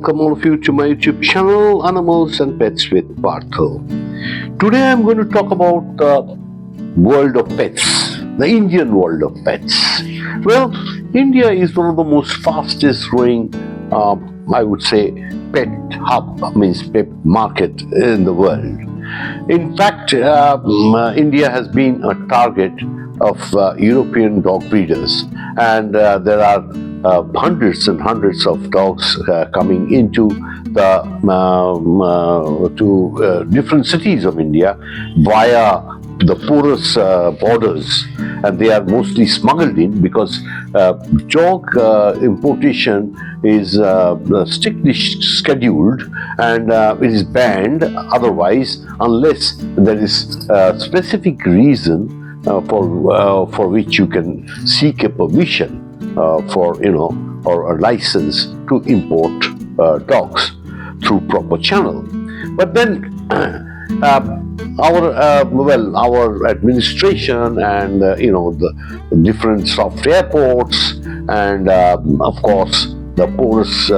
welcome all of you to my YouTube channel, Animals and Pets with Partha. Today I'm going to talk about the world of pets, the Indian world of pets. Well, India is one of the most fastest growing, I would say, pet hub, means pet market in the world. In fact, India has been a target of European dog breeders, and there are hundreds and hundreds of dogs coming into the different cities of India via the porous borders, and they are mostly smuggled in because dog importation is strictly scheduled, and it is banned otherwise unless there is a specific reason for which you can seek a permission or a license to import dogs through proper channel. But then our administration and the different soft airports and of course the porous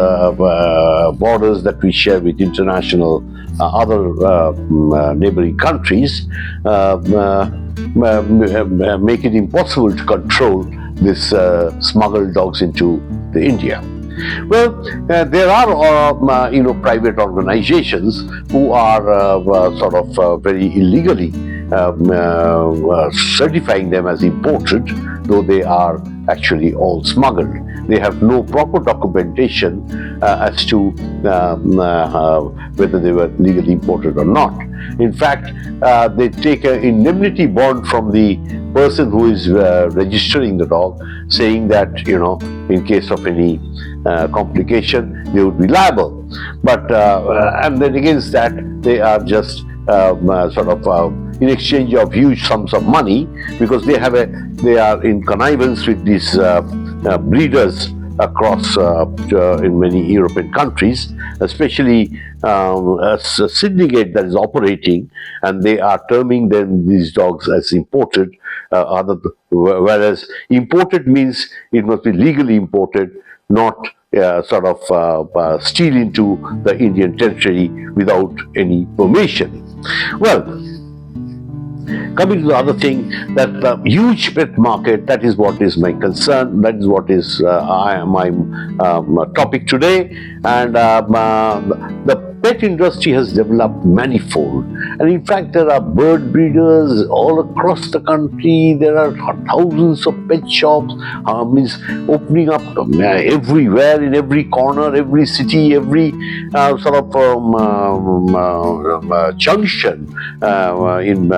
borders that we share with international other neighboring countries make it impossible to control this smuggled dogs into the India. Well, there are private organizations who are very illegally certifying them as imported, though they are actually all smuggled. They have no proper documentation as to whether they were legally imported or not. In fact, they take an indemnity bond from the person who is registering the dog, saying that in case of any complication they would be liable. But and then against that they are just in exchange of huge sums of money, because they are in connivance with these breeders across in many European countries, especially a syndicate that is operating, and they are terming these dogs as imported, whereas imported means it must be legally imported, not steal into the Indian territory without any permission. Well, coming to the other thing, that the huge pet market, that is what is my concern, that is what is my topic today. And the pet industry has developed manifold, and in fact there are bird breeders all across the country. There are thousands of pet shops, means opening up everywhere, in every corner, every city, every junction in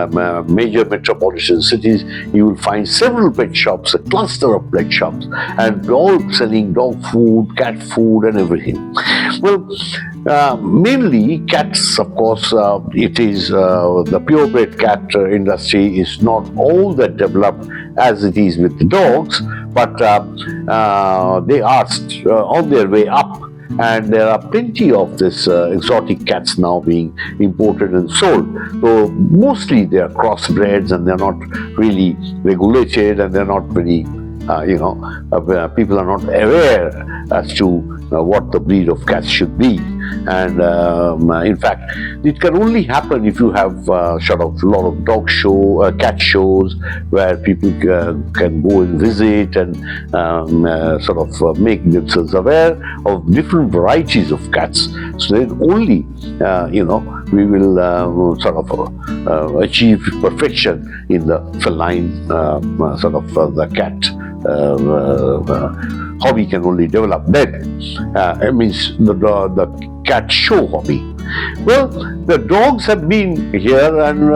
major metropolitan cities. You will find several pet shops, a cluster of pet shops, and all selling dog food, cat food and everything. Well, mainly cats, of course. It is the purebred cat industry is not all that developed as it is with the dogs, but they are on their way up, and there are plenty of this exotic cats now being imported and sold. So mostly they are crossbreds, and they're not really regulated, and they're not very people are not aware as to what the breed of cats should be. And in fact, it can only happen if you have a lot of cat shows where people can go and visit and make themselves aware of different varieties of cats. So then only we will achieve perfection in the feline the cat hobby can only develop then. It means the cat show hobby. Well, the dogs have been here, and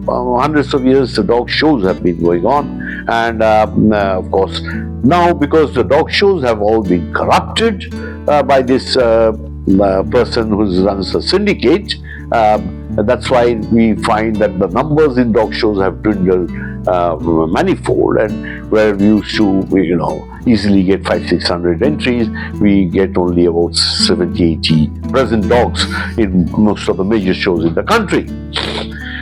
hundreds of years the dog shows have been going on, and of course now, because the dog shows have all been corrupted by this person who runs a syndicate, that's why we find that the numbers in dog shows have dwindled manifold, and where we used to easily get 500-600 entries, we get only about 70-80 present dogs in most of the major shows in the country.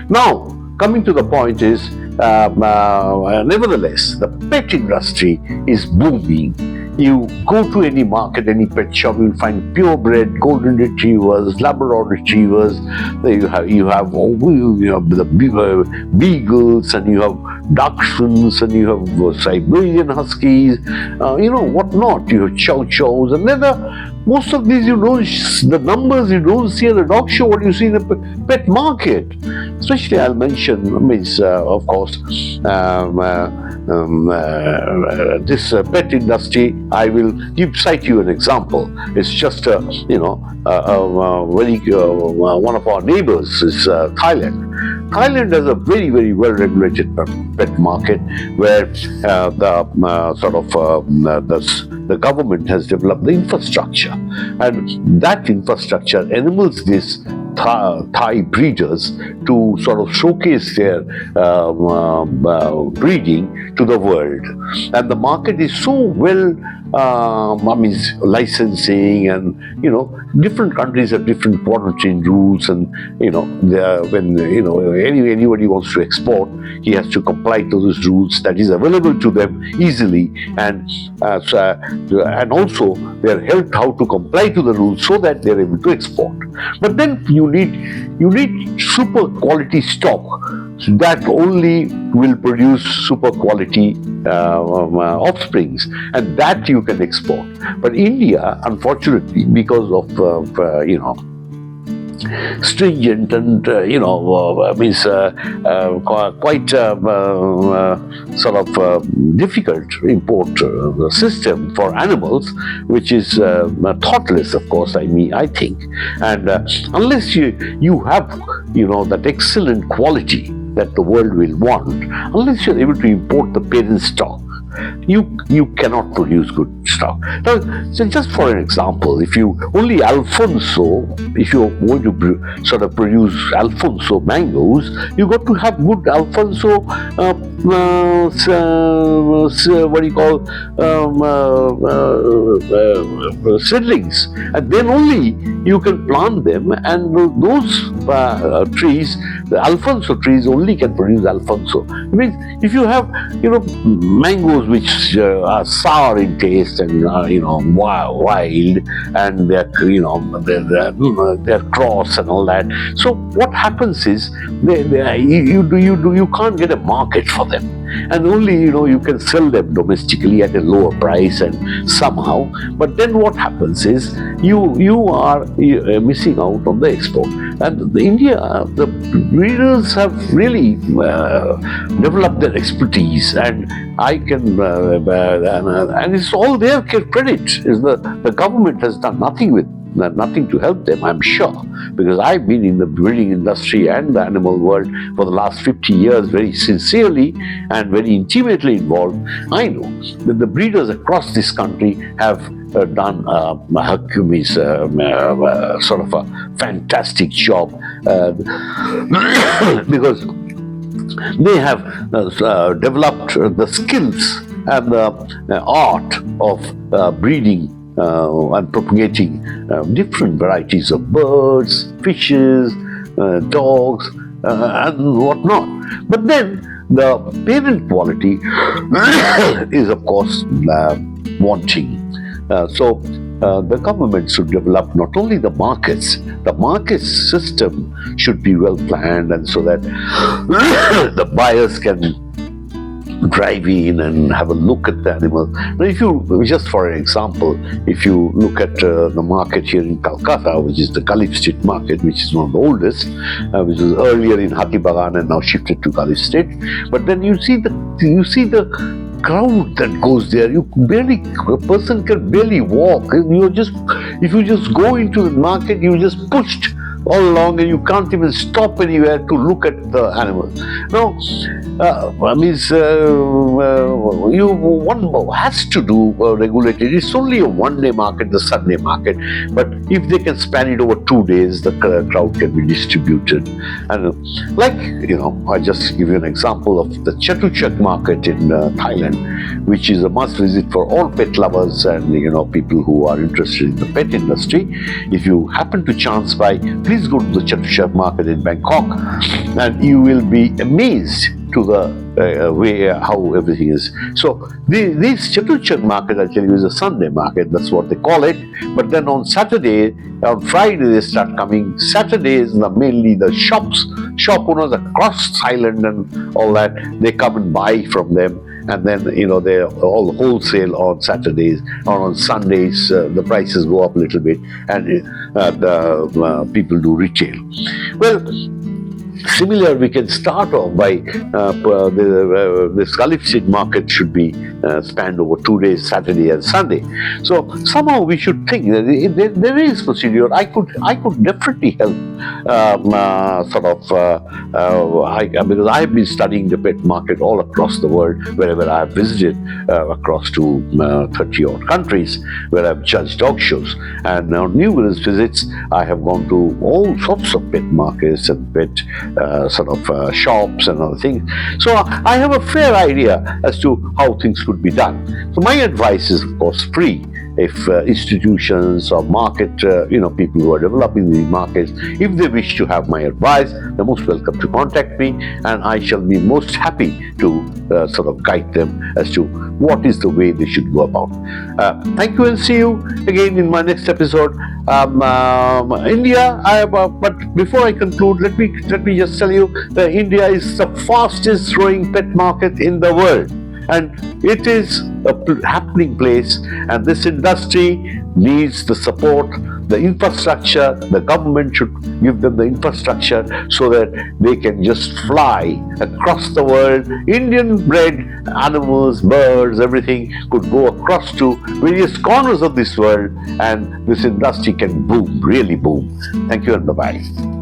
Now, coming to the point is, nevertheless, the pet industry is booming You go to any market, any pet shop, you'll find purebred golden retrievers, Labrador retrievers. You have the beagles, and you have dachshunds, and you have Siberian huskies, whatnot. You have chow chows, and then most of these the numbers you don't see at the dog show, what you see in the pet market. Especially, I'll mention, of course, this pet industry. I will cite you an example. It's just one of our neighbors is Thailand. Thailand has a very, very well-regulated pet market where the government has developed the infrastructure, and that infrastructure enables these Thai breeders to sort of showcase their breeding to the world. And the market is so well licensing, and different countries have different quarantine rules, and when anybody wants to export, he has to comply to those rules that is available to them easily, and also they are helped how to comply to the rules so that they are able to export. But then you need super quality stock that only will produce super quality offsprings, and that you can export. But India, unfortunately, because of stringent and quite difficult import system for animals, which is thoughtless, of course. I think, and unless you have that excellent quality that the world will want, unless you're able to import the parent stock, you cannot produce good stock. Now, so just for an example, if you only Alfonso, if you're going to produce Alfonso mangoes, you got to have good Alfonso seedlings, and then only you can plant them, and those trees, the Alfonso trees, only can produce Alfonso. It means if you have mangoes which are sour in taste and wild, and they're cross and all that. So what happens is you can't get a market for them, and only you can sell them domestically at a lower price and somehow. But then what happens is you are missing out on the export. And India, the breeders have really developed their expertise, and I can and it's all their credit. Is the government has done nothing to help them, I'm sure, because I've been in the breeding industry and the animal world for the last 50 years very sincerely and very intimately involved. I know that the breeders across this country have done Hercules sort of a fantastic job because they have developed the skills and the art of breeding and propagating different varieties of birds, fishes, dogs, and whatnot. But then the parent quality is, of course, wanting. So the government should develop not only the market system should be well planned, and so that the buyers can drive in and have a look at the animal. Now, if you, just for an example, if you look at the market here in Calcutta, which is the Khalif Street market, which is one of the oldest, which was earlier in Hatibagan and now shifted to Khalif Street. But then you see the crowd that goes there. A person can barely walk. If you just go into the market, you just pushed all along, and you can't even stop anywhere to look at the animals. Now, one has to do regulated. It's only a one-day market, the Sunday market, but if they can span it over 2 days, the crowd can be distributed. And I just give you an example of the Chatterjee market in Thailand, which is a must visit for all pet lovers and people who are interested in the pet industry. If you happen to chance by, please go to the Chatterjee market in Bangkok, and you will be amazed to the way how everything is. So these Chatterjee market, I tell you, is a Sunday market. That's what they call it. But then on Saturday, on Friday they start coming. Saturday is mainly the shop owners across Thailand and all that. They come and buy from them. And then, they're all wholesale on Saturdays, or on Sundays, the prices go up a little bit, and the people do retail. Well, similar, we can start off by the Gulf Street market should be spanned over 2 days, Saturday and Sunday. So somehow we should think that there is procedure. I could definitely help, because I have been studying the pet market all across the world, wherever I have visited, across to 30 odd countries, where I've judged dog shows. And on numerous visits, I have gone to all sorts of pet markets and pet shops and other things. So I have a fair idea as to how things could be done. So my advice is, of course, free. If institutions or market, people who are developing these markets, if they wish to have my advice, they're most welcome to contact me, and I shall be most happy to guide them as to what is the way they should go about. Thank you, and see you again in my next episode. India, but before I conclude, let me just tell you that India is the fastest growing pet market in the world. And it is a happening place, and this industry needs the support, the infrastructure. The government should give them the infrastructure so that they can just fly across the world. Indian bred animals, birds, everything could go across to various corners of this world, and this industry can boom, really boom. Thank you, and bye-bye.